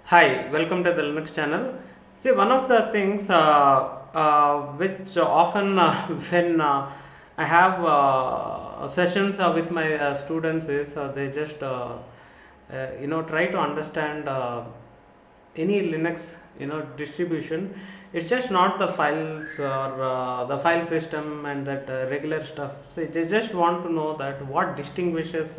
Hi, welcome to the Linux channel. See, one of the things which often when I have sessions with my students is they just try to understand any Linux distribution. It's just not the files or the file system and that regular stuff. So they just want to know that what distinguishes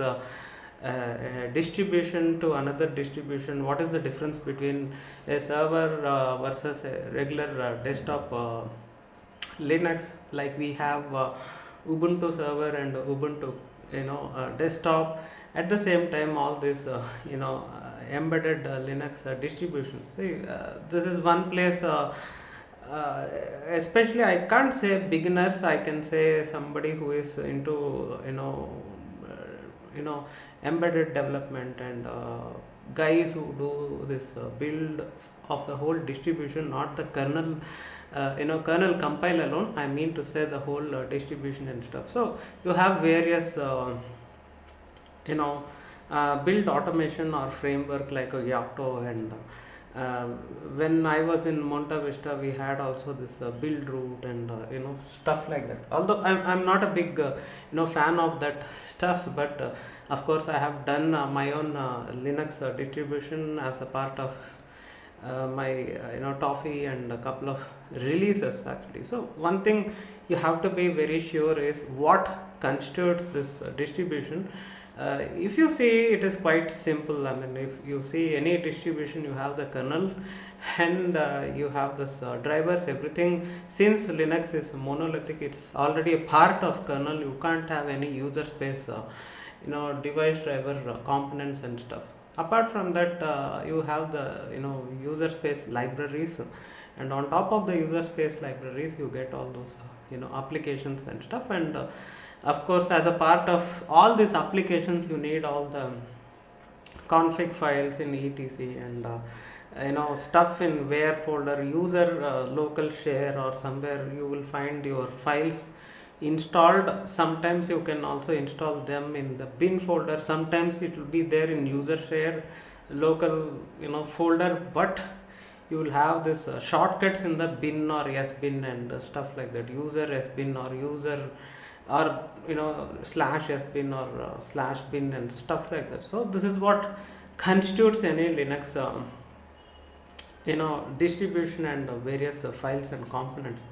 distribution to another distribution. What is the difference between a server versus a regular desktop Linux? Like we have Ubuntu server and Ubuntu desktop. At the same time, all this embedded Linux distribution. See, this is one place. Especially, I can't say beginners. I can say somebody who is into embedded development and guys who do this build of the whole distribution, not the kernel. Kernel compile alone. I mean to say the whole distribution and stuff. So you have various you know build automation or framework like a Yocto and uh, when I was in Monta Vista, we had also this build route and stuff like that. Although I'm not a big fan of that stuff, but of course I have done my own Linux distribution as a part of my toffee and a couple of releases actually. So one thing you have to be very sure is what constitutes this distribution. If you see, it is quite simple. I mean, if you see any distribution, you have the kernel and you have this drivers, everything. Since Linux is monolithic, it's already a part of kernel. You can't have any user space device driver components and stuff. Apart from that, you have the user space libraries, and on top of the user space libraries you get all those applications and stuff. And of course, as a part of all these applications, you need all the config files in etc and stuff in where folder, user local share, or somewhere you will find your files installed. Sometimes you can also install them in the bin folder. Sometimes it will be there in user share local folder, but you will have this shortcuts in the bin or sbin and stuff like that, user sbin or user or slash sbin or slash bin and stuff like that. So this is what constitutes any Linux distribution and various files and components.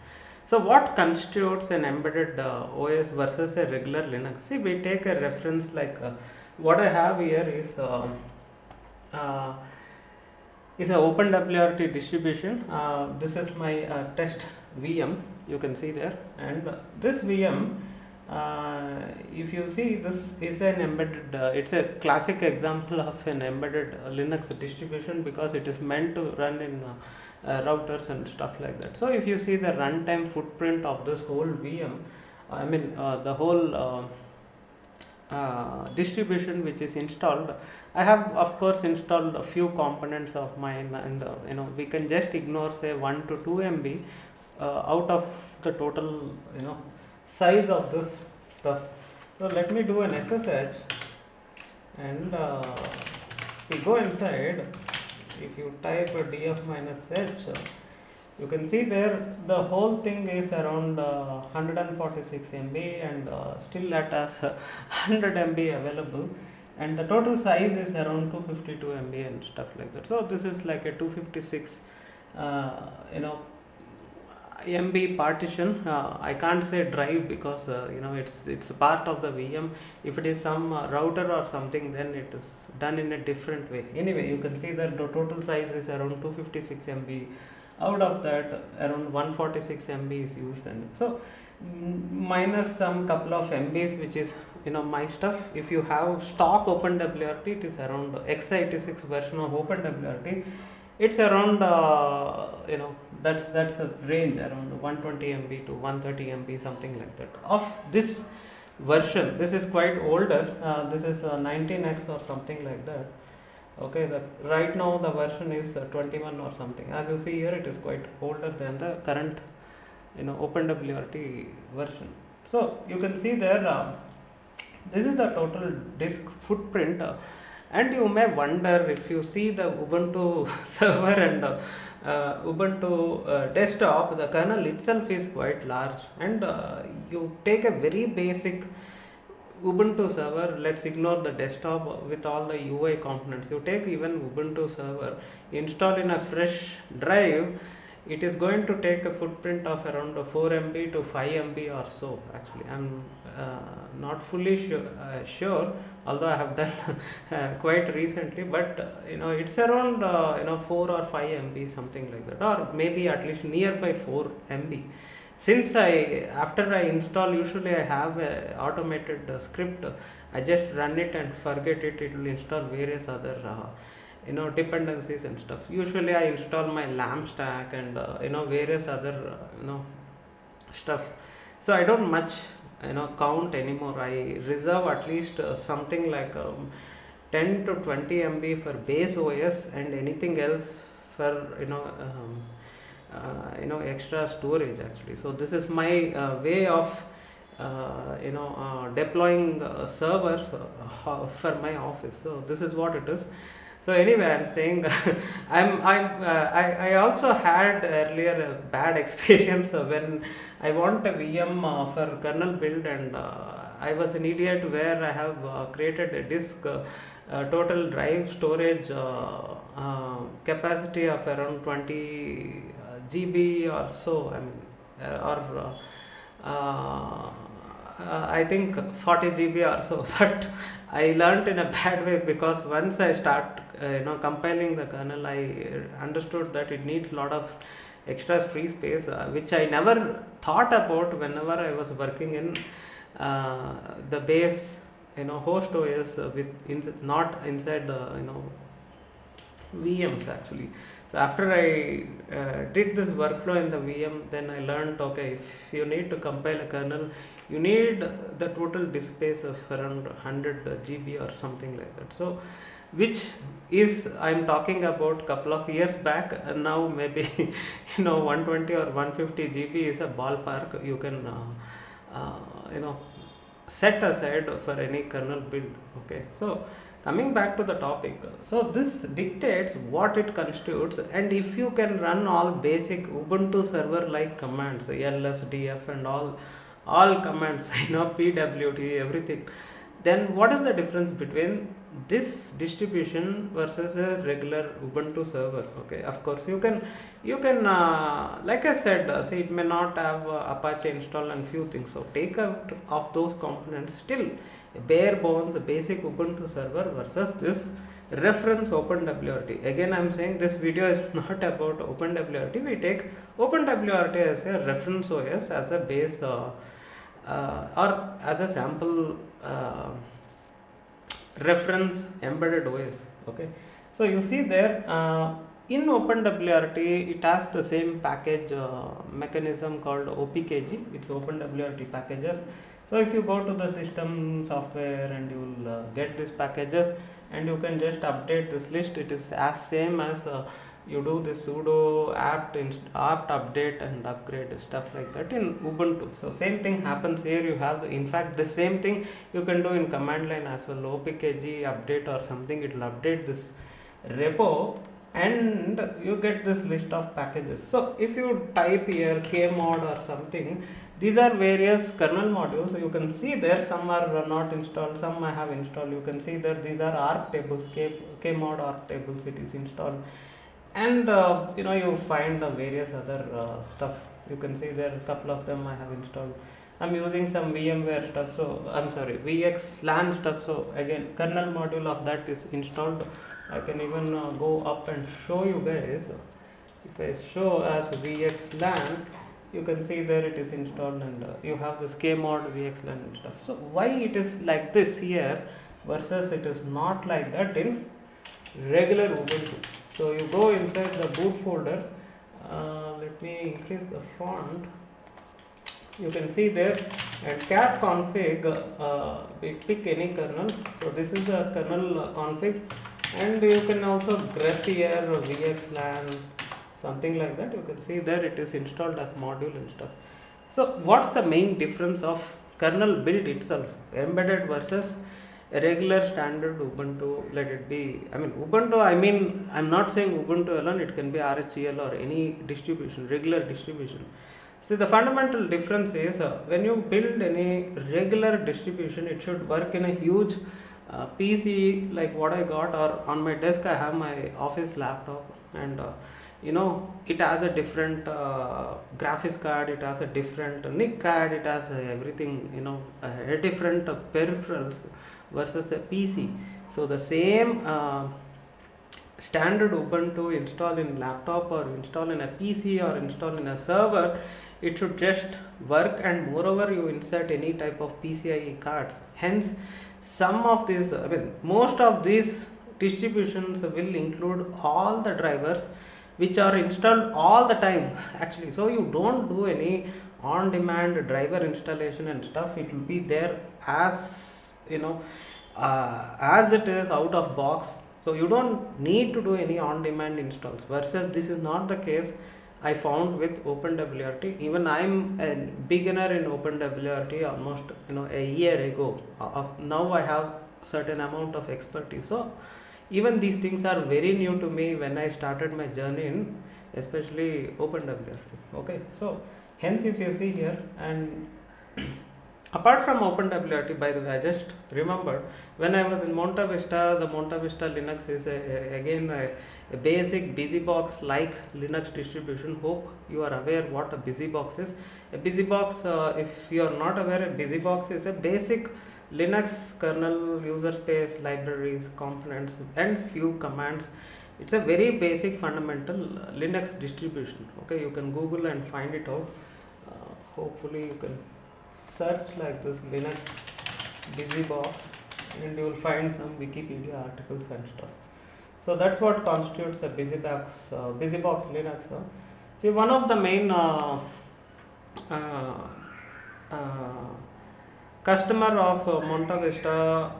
So what constitutes an embedded OS versus a regular Linux? See, we take a reference like what I have here uh, is a OpenWRT distribution. This is my test VM, you can see there, and this VM, if you see, this is an embedded it's a classic example of an embedded Linux distribution because it is meant to run in routers and stuff like that. So if you see the runtime footprint of this whole VM, I mean the whole distribution which is installed, I have of course installed a few components of mine, and we can just ignore say 1 to 2 MB out of the total size of this stuff. So let me do an SSH, and if you go inside, if you type df-h, you can see there the whole thing is around 146 MB, and still that has 100 MB available, and the total size is around 252 MB and stuff like that. So this is like a 256 MB partition. I can't say drive because it's a part of the VM. If it is some router or something, then it is done in a different way. Anyway, you can see that the total size is around 256 MB. Out of that, around 146 MB is used, and so minus some couple of MBs, which is my stuff. If you have stock OpenWRT, it is around x86 version of OpenWRT. It's around that's the range, around 120 MB to 130 MB, something like that of this version. This is quite older. This is 19x or something like that. Okay, right now the version is 21 or something. As you see here, it is quite older than the current OpenWRT version. So you can see there, this is the total disk footprint, And you may wonder, if you see the Ubuntu server and Ubuntu desktop, the kernel itself is quite large, and you take a very basic Ubuntu server, let's ignore the desktop with all the UI components. You take even Ubuntu server, install in a fresh drive, it is going to take a footprint of around 4 MB to 5 MB or so. Actually, I'm not fully sure, although I have done quite recently, but it's around 4 or 5 MB, something like that, or maybe at least nearby 4 MB. Since after I install, usually I have a automated script. I just run it and forget it. It will install various other dependencies and stuff. Usually I install my lamp stack and various other stuff. So I don't much count anymore. I reserve at least something like 10 to 20 MB for base OS, and anything else for extra storage actually. So this is my way of deploying servers for my office. So this is what it is. So anyway, I'm saying I also had earlier a bad experience when I want a VM for kernel build, and I was an idiot where I have created a disk total drive storage capacity of around 20 GB or so. I mean, or I think 40 GB or so. But I learned in a bad way, because once I start compiling the kernel, I understood that it needs a lot of extra free space, which I never thought about whenever I was working in the base host OS not inside the VMs actually. So after I did this workflow in the VM, then I learned, okay, if you need to compile a kernel, you need the total disk space of around 100 GB or something like that. So which is, I'm talking about couple of years back, and now maybe 120 or 150 GB is a ballpark you can set aside for any kernel build. Okay, so coming back to the topic, so this dictates what it constitutes, and if you can run all basic Ubuntu server like commands, ls, df and all commands, pwd, everything, then what is the difference between this distribution versus a regular Ubuntu server? Okay, of course you can like I said, see, it may not have Apache install and few things, so take out of those components, still bare bones basic Ubuntu server versus this reference OpenWRT. Again, I'm saying this video is not about OpenWRT. We take OpenWRT as a reference OS, as a base or as a sample reference embedded OS. Okay, so you see there in OpenWRT it has the same package mechanism called OPKG. It's OpenWRT packages. So if you go to the system software and you will get these packages, and you can just update this list. It is as same as you do this sudo apt update and upgrade, stuff like that in Ubuntu. So same thing happens here. You have in fact the same thing you can do in command line as well. OPKG update or something, it will update this repo and you get this list of packages. So if you type here kmod or something, these are various kernel modules. You can see there some are not installed, some I have installed. You can see that these are arc tables, kmod arc tables, it is installed. And you find the various other stuff. You can see there a couple of them I have installed. I'm using some VMware stuff, so I'm sorry, VXLAN stuff. So again, kernel module of that is installed. I can even go up and show you guys. If I show as VXLAN, you can see there it is installed, and you have this kmod VXLAN and stuff. So why it is like this here versus it is not like that in regular Ubuntu? So you go inside the boot folder. Let me increase the font. You can see there, and cat config, we pick any kernel. So this is the kernel config, and you can also grep here VXLAN, something like that. You can see there it is installed as module and stuff. So what's the main difference of kernel build itself, embedded versus a regular standard Ubuntu, let it be, I mean Ubuntu, I'm not saying Ubuntu alone, it can be RHEL or any distribution, regular distribution. See, the fundamental difference is when you build any regular distribution, it should work in a huge PC like what I got, or on my desk I have my office laptop, and it has a different graphics card, it has a different NIC card, it has everything, a different peripherals versus a PC. So the same standard Ubuntu install in laptop or install in a PC or install in a server, it should just work, and moreover you insert any type of PCIe cards. Hence some of these, most of these distributions will include all the drivers which are installed all the time actually. So you don't do any on demand driver installation and stuff, it will be there as as it is out of box. So you don't need to do any on demand installs, versus this is not the case I found with OpenWRT. Even I'm a beginner in OpenWRT almost a year ago. Now I have certain amount of expertise. So even these things are very new to me when I started my journey in especially OpenWRT. Okay, so hence if you see here, and apart from OpenWRT, by the way, I just remembered when I was in Monta Vista, the Monta Vista Linux is again a basic BusyBox like Linux distribution. Hope you are aware what a BusyBox is. A BusyBox, if you are not aware, a BusyBox is a basic Linux kernel, user space, libraries, components, and few commands. It's a very basic fundamental Linux distribution. Okay, you can Google and find it out. Hopefully you can search like this Linux BusyBox and you will find some Wikipedia articles and stuff. So that's what constitutes a BusyBox Linux. See, one of the main customer of Monta Vista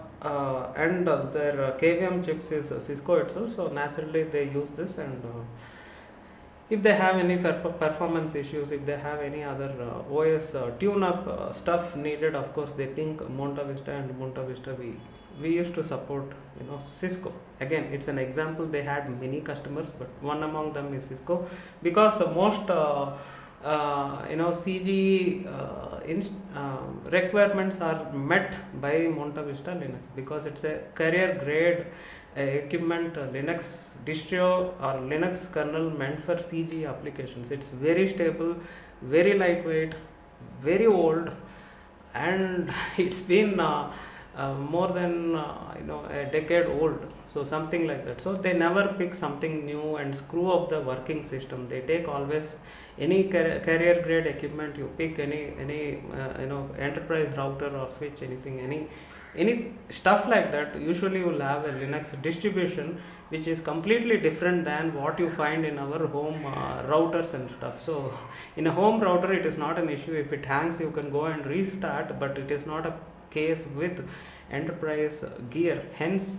and their KVM chips is Cisco itself. So naturally they use this, and if they have any performance issues, if they have any other OS tune-up stuff needed, of course they ping Monta Vista, and Monta Vista we used to support Cisco. Again, it's an example. They had many customers, but one among them is Cisco, because most CG requirements are met by Monta Vista Linux, because it's a carrier grade equipment, Linux distro or Linux kernel meant for CG applications. It's very stable, very lightweight, very old, and it's been more than a decade old, so something like that. So they never pick something new and screw up the working system. They take always any carrier grade equipment, you pick any enterprise router or switch, anything, any stuff like that. Usually you will have a Linux distribution which is completely different than what you find in our home routers and stuff. So in a home router it is not an issue. If it hangs, you can go and restart, but it is not a case with enterprise gear. Hence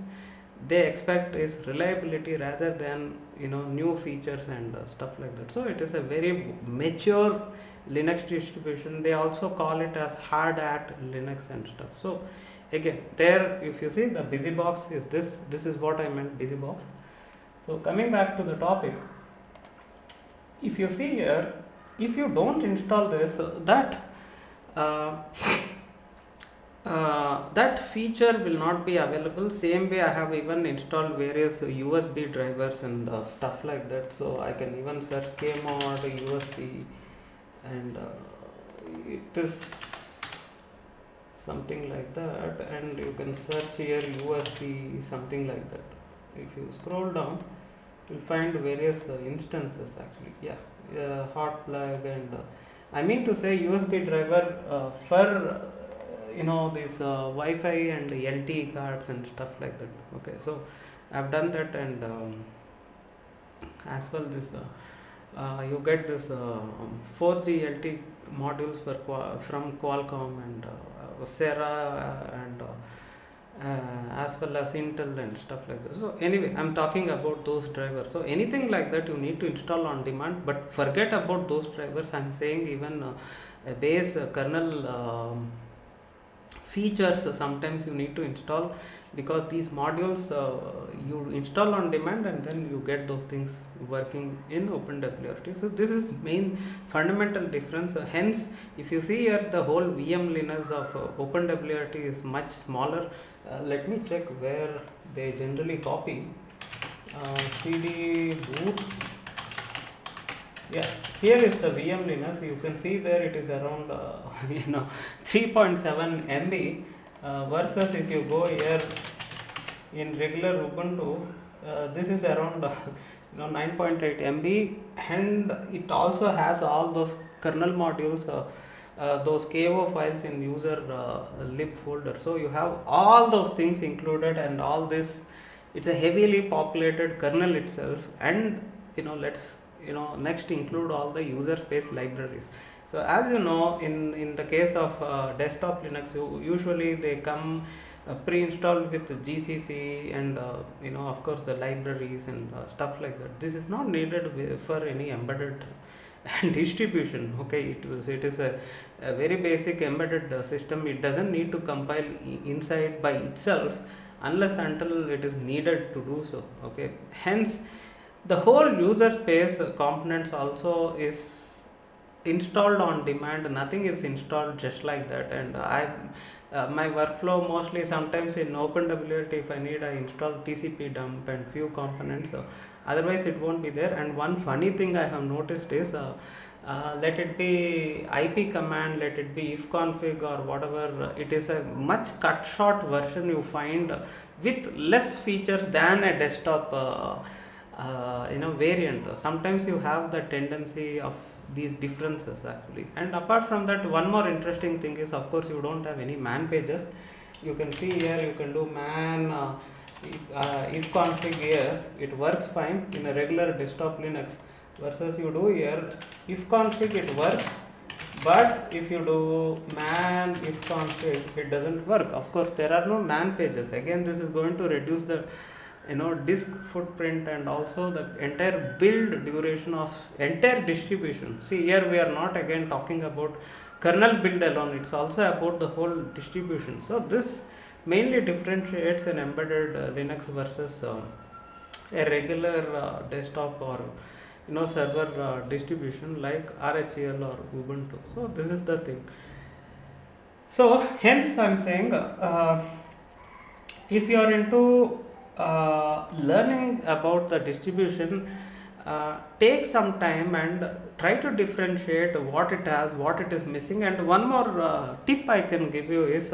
they expect is reliability rather than new features and stuff like that. So it is a very mature Linux distribution. They also call it as hard hat Linux and stuff. So again, there if you see the BusyBox is this is what I meant, BusyBox. So coming back to the topic, if you see here, if you don't install this, that feature will not be available. Same way I have even installed various USB drivers and stuff like that. So I can even search kmod USB, and it is something like that, and you can search here USB something like that. If you scroll down, you'll find various instances actually. Hot plug, and I mean to say USB driver for these Wi-Fi and LTE cards and stuff like that. Okay, so I've done that, and as well this you get this 4G LTE modules from Qualcomm and Sierra and as well as Intel and stuff like that. So anyway, I'm talking about those drivers. So anything like that you need to install on demand, but forget about those drivers. I'm saying even a base kernel features sometimes you need to install, because these modules you install on demand and then you get those things working in OpenWRT. So this is main fundamental difference. Hence, if you see here, the whole VM Linux of OpenWRT is much smaller. Let me check where they generally copy. CD boot. Yeah, here is the VM Linux. You can see there it is around 3.7 MB versus if you go here in regular Ubuntu, this is around 9.8 MB, and it also has all those kernel modules, those KO files in user lib folder. So you have all those things included, and all this, it's a heavily populated kernel itself. And let's next include all the user space libraries. So as you know, in the case of desktop Linux, usually they come pre-installed with GCC and of course the libraries and stuff like that. This is not needed for any embedded distribution. Okay, it is a very basic embedded system. It doesn't need to compile inside by itself unless until it is needed to do so. Okay, hence the whole user space components also is installed on demand. Nothing is installed just like that. And my workflow mostly, sometimes in OpenWRT, if I need, I install TCP dump and few components, otherwise it won't be there. And one funny thing I have noticed is let it be IP command, let it be ifconfig or whatever, it is a much cut short version you find with less features than a desktop variant. Sometimes you have the tendency of these differences actually. And apart from that, one more interesting thing is, of course, you don't have any man pages. You can see here, you can do man ifconfig here, it works fine in a regular desktop Linux, versus you do here ifconfig, it works, but if you do man ifconfig, it doesn't work. Of course, there are no man pages. Again, this is going to reduce the disk footprint and also the entire build duration of entire distribution. See, here we are not again talking about kernel build alone, it's also about the whole distribution. So this mainly differentiates an embedded Linux versus a regular desktop or server distribution like RHEL or Ubuntu. So this is the thing. So hence I'm saying, if you are into learning about the distribution, take some time and try to differentiate what it has, what it is missing. And one more tip I can give you is,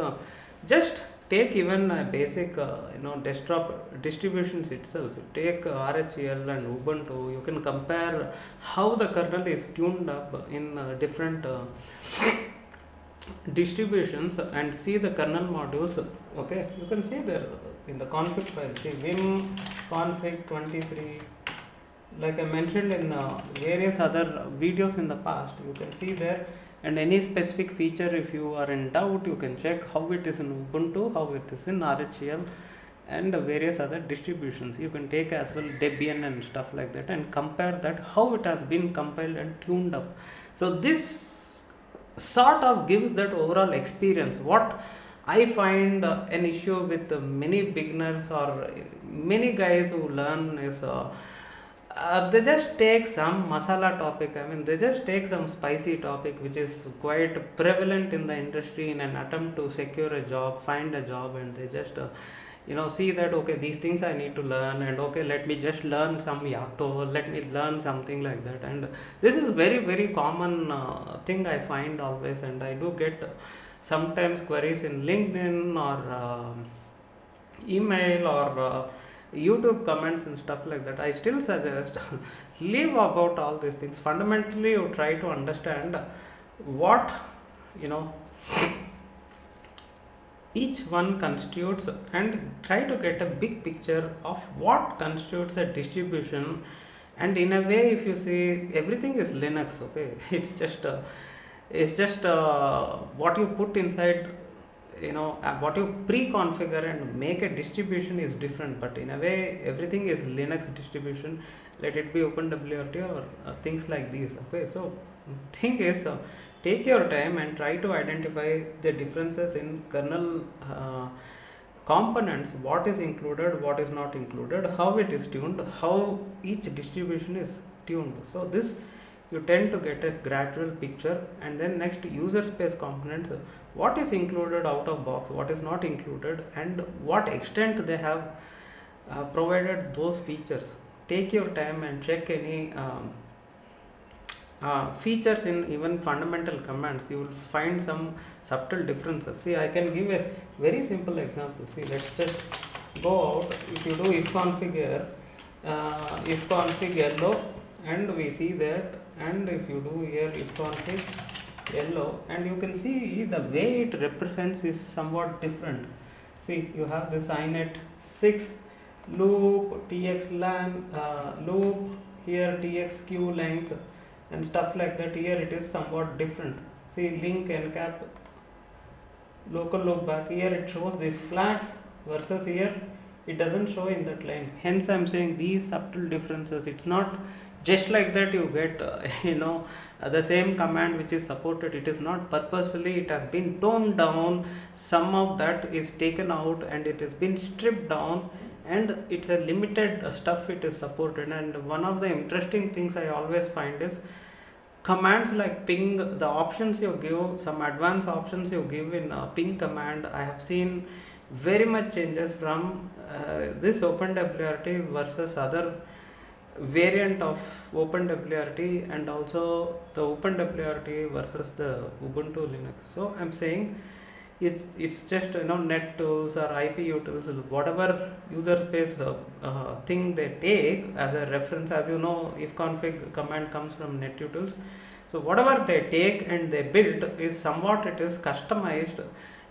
just take even a basic desktop distributions itself. Take RHEL and Ubuntu. You can compare how the kernel is tuned up in different distributions and see the kernel modules. Okay, you can see there in the config file, see vim config 23, like I mentioned in various other videos in the past. You can see there, and any specific feature, if you are in doubt, you can check how it is in Ubuntu, how it is in RHEL and various other distributions. You can take as well Debian and stuff like that and compare that how it has been compiled and tuned up. So this sort of gives that overall experience. What I find an issue with many beginners or many guys who learn is they just take some masala topic. I mean, they just take some spicy topic which is quite prevalent in the industry in an attempt to secure a job, find a job, and they just see that, okay, these things I need to learn, and okay, let me just learn some Yato, let me learn something like that. And this is very, very common thing I find always, and I do get sometimes queries in LinkedIn or email or YouTube comments and stuff like that. I still suggest leave about all these things. Fundamentally, you try to understand what each one constitutes and try to get a big picture of what constitutes a distribution. And in a way, if you see, everything is Linux. Okay, it's just what you put inside, what you pre-configure and make a distribution is different, but in a way everything is Linux distribution, let it be OpenWRT or things like these. Okay, so thing is, take your time and try to identify the differences in kernel components, what is included, what is not included, how it is tuned, how each distribution is tuned. So this you tend to get a gradual picture. And then next, user space components, what is included out of box, what is not included, and what extent they have provided those features. Take your time and check any features in even fundamental commands. You will find some subtle differences. See, I can give a very simple example. See, let's just go out. If you do if config yellow, and we see that, and if you do here if config yellow, and you can see the way it represents is somewhat different. See, you have this inet 6 loop, txlan loop, here txq length and stuff like that. Here it is somewhat different. See, link encap local loop back, here it shows these flags versus here it doesn't show in that line. Hence I am saying these subtle differences. It's not just like that you get the same command which is supported. It is not purposefully, it has been toned down, some of that is taken out and it has been stripped down, and it's a limited stuff it is supported. And one of the interesting things I always find is commands like ping, the options you give, some advanced options you give in ping command, I have seen very much changes from this OpenWRT versus other variant of OpenWRT, and also the OpenWRT versus the Ubuntu Linux. So I'm saying it's just net tools or IP utils, whatever user space thing they take as a reference. As you know, if config command comes from net utils, so whatever they take and they build is somewhat it is customized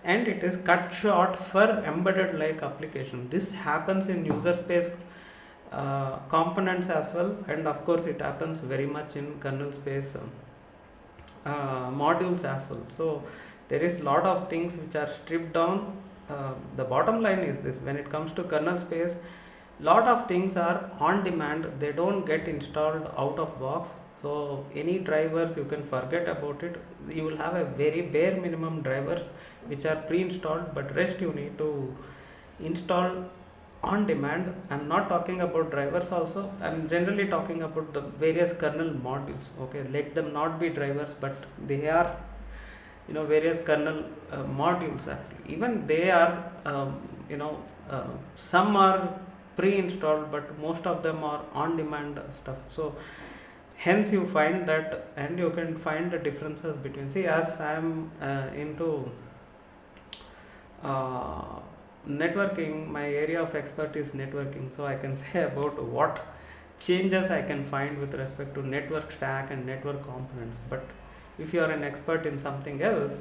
and it is cut short for embedded like application. This happens in user space components as well, and of course it happens very much in kernel space modules as well. So there is lot of things which are stripped down. The bottom line is this: when it comes to kernel space, lot of things are on demand, they don't get installed out of box. So any drivers you can forget about it. You will have a very bare minimum drivers which are pre-installed, but rest you need to install on demand. I'm not talking about drivers also, I'm generally talking about the various kernel modules. Okay, let them not be drivers, but they are various kernel modules. Actually, even they are some are pre-installed, but most of them are on demand stuff. So hence you find that, and you can find the differences between, see, as I am into networking, my area of expertise is networking, so I can say about what changes I can find with respect to network stack and network components. But if you are an expert in something else,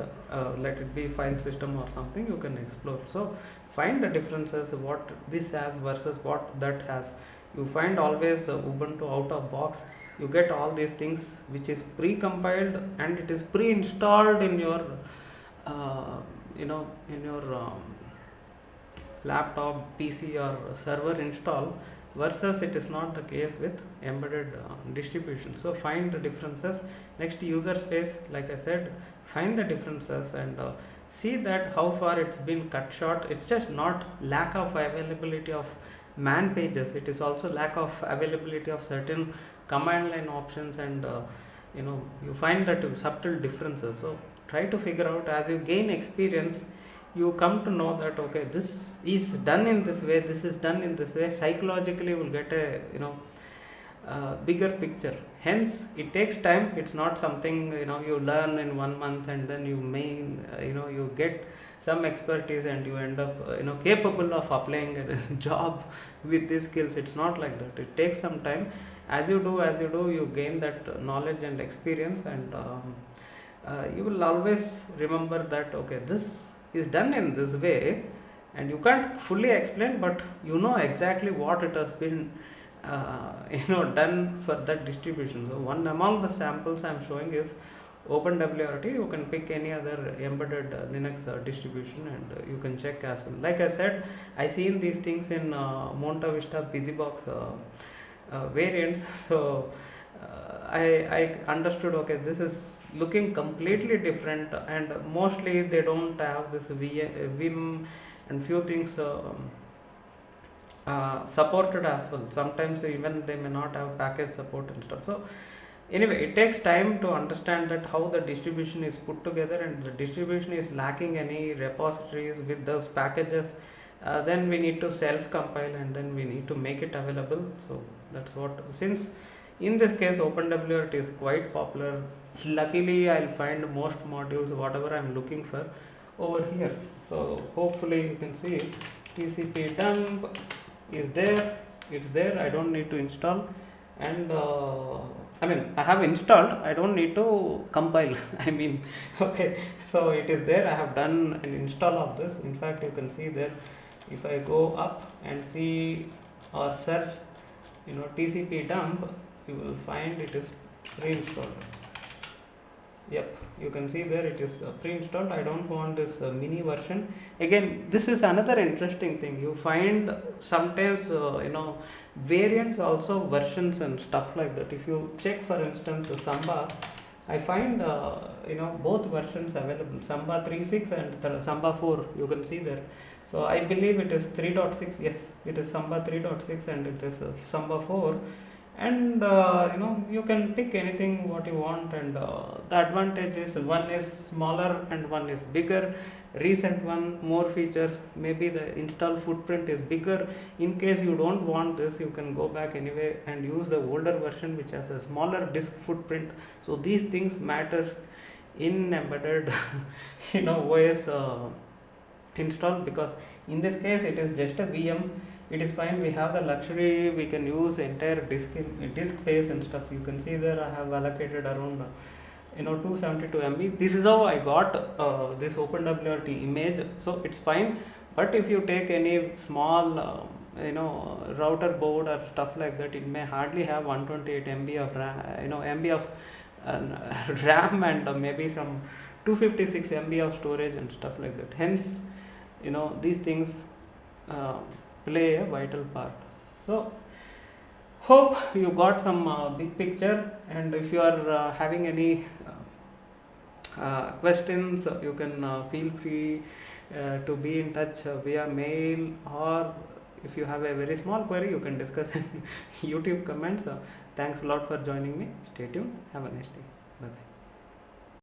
let it be file system or something, you can explore. So find the differences, what this has versus what that has. You find always Ubuntu out of box, you get all these things which is pre-compiled and it is pre-installed in your laptop, PC or server install, versus it is not the case with embedded distribution. So find the differences. Next, user space, like I said, find the differences and see that how far it's been cut short. It's just not lack of availability of man pages, it is also lack of availability of certain command line options, and you find that subtle differences. So try to figure out, as you gain experience, you come to know that okay, this is done in this way, this is done in this way. Psychologically you will get a bigger picture. Hence it takes time, it's not something you learn in 1 month and then you get some expertise and you end up capable of applying a job with these skills. It's not like that, it takes some time. As you do you gain that knowledge and experience, and you will always remember that okay, this is done in this way, and you can't fully explain, but exactly what it has been done for that distribution. So one among the samples I am showing is OpenWRT. You can pick any other embedded Linux distribution and you can check as well. Like I said, I seen these things in Monta Vista BusyBox variants. So I understood, okay, this is looking completely different, and mostly they don't have this Vim and few things supported as well. Sometimes even they may not have package support and stuff. So anyway, it takes time to understand that how the distribution is put together, and the distribution is lacking any repositories with those packages. Then we need to self compile, and then we need to make it available. So that's what, since in this case OpenWRT is quite popular, luckily I'll find most modules whatever I'm looking for over here. So hopefully you can see TCP dump is there, it's there. I don't need to install, and I mean, I have installed, I don't need to compile. I mean, okay, so it is there. I have done an install of this. In fact, you can see there, if I go up and see or search, TCP dump, you will find it is pre-installed. Yep, you can see there it is pre-installed. I don't want this mini version. Again, this is another interesting thing. You find sometimes variants, also versions and stuff like that. If you check, for instance, Samba, I find both versions available, Samba 3.6 and Samba 4. You can see there. So I believe it is 3.6. Yes, it is Samba 3.6 and it is Samba 4. And you can pick anything what you want, and the advantage is one is smaller and one is bigger. Recent one, more features, maybe the install footprint is bigger. In case you don't want this, you can go back anyway and use the older version which has a smaller disk footprint. So these things matters in embedded OS install, because in this case it is just a VM. It is fine. We have the luxury, we can use entire disk space and stuff. You can see there I have allocated around 272 MB. This is how I got this OpenWRT image, so it's fine. But if you take any small router board or stuff like that, it may hardly have 128 MB of MB of RAM, and maybe some 256 MB of storage and stuff like that. Hence, these things play a vital part. So hope you got some big picture, and if you are having any questions, you can feel free to be in touch via mail, or if you have a very small query, you can discuss in YouTube comments. Thanks a lot for joining me. Stay tuned. Have a nice day. Bye bye.